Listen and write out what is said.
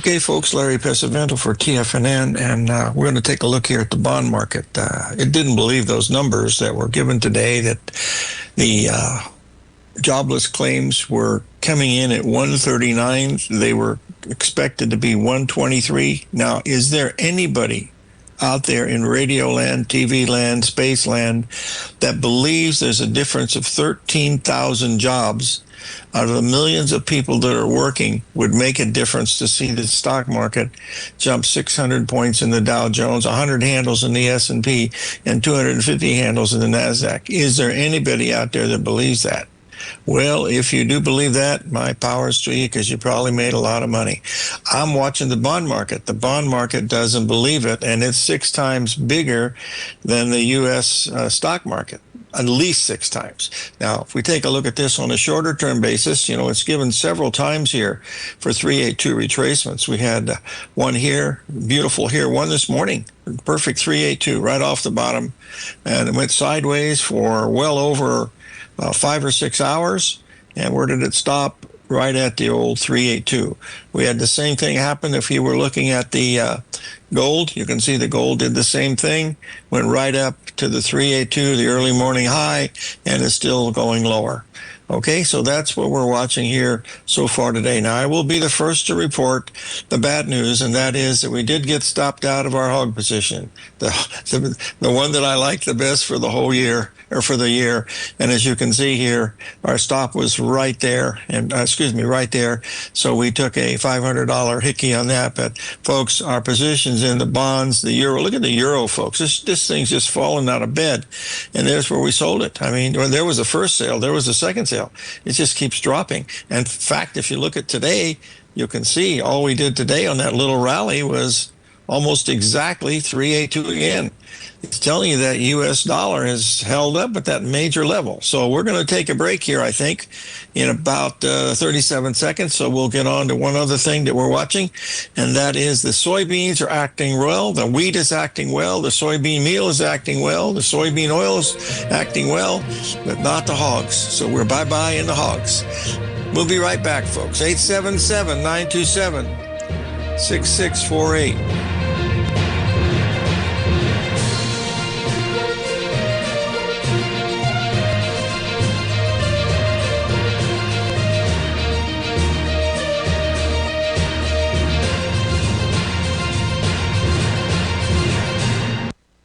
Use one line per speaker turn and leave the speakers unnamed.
Okay, folks, Larry Pesavento for TFNN, and we're going to take a look here at the bond market. It didn't believe those numbers that were given today, that the jobless claims were coming in at 139. They were expected to be 123. Now, is there anybody out there in radio land, TV land, space land that believes there's a difference of 13,000 jobs out of the millions of people that are working would make a difference to see the stock market jump 600 points in the Dow Jones, 100 handles in the S&P, and 250 handles in the NASDAQ? Is there anybody out there that believes that? Well, if you do believe that, my powers to you, because you probably made a lot of money. I'm watching the bond market. The bond market doesn't believe it, and it's 6 times bigger than the U.S. Stock market. At least 6 times. Now, if we take a look at this on a shorter term basis, you know, it's given several times here for 382 retracements. We had one here, beautiful here, one this morning, perfect 382 right off the bottom, and it went sideways for well over 5 or 6 hours. And where did it stop? Right at the old 382. We had the same thing happen if you were looking at the gold. You can see the gold did the same thing, went right up to the 382, the early morning high, and is still going lower. Okay, so that's what we're watching here so far today. Now, I will be the first to report the bad news, and that is that we did get stopped out of our hog position, the one that I like the best for the whole year, or for the year. And as you can see here, our stop was right there, and right there. So we took a $500 hickey on that. But folks, our positions in the bonds, the euro, look at the euro, folks. This thing's just falling out of bed. And there's where we sold it. I mean, when there was the first sale, there was a second sale. It just keeps dropping. And in fact, if you look at today, you can see all we did today on that little rally was almost exactly 382 again. It's telling you that U.S. dollar has held up at that major level. So we're going to take a break here, I think, in about 37 seconds. So we'll get on to one other thing that we're watching, and that is the soybeans are acting well. The wheat is acting well. The soybean meal is acting well. The soybean oil is acting well, but not the hogs. So we're bye-bye in the hogs. We'll be right back, folks. 877-927-6648.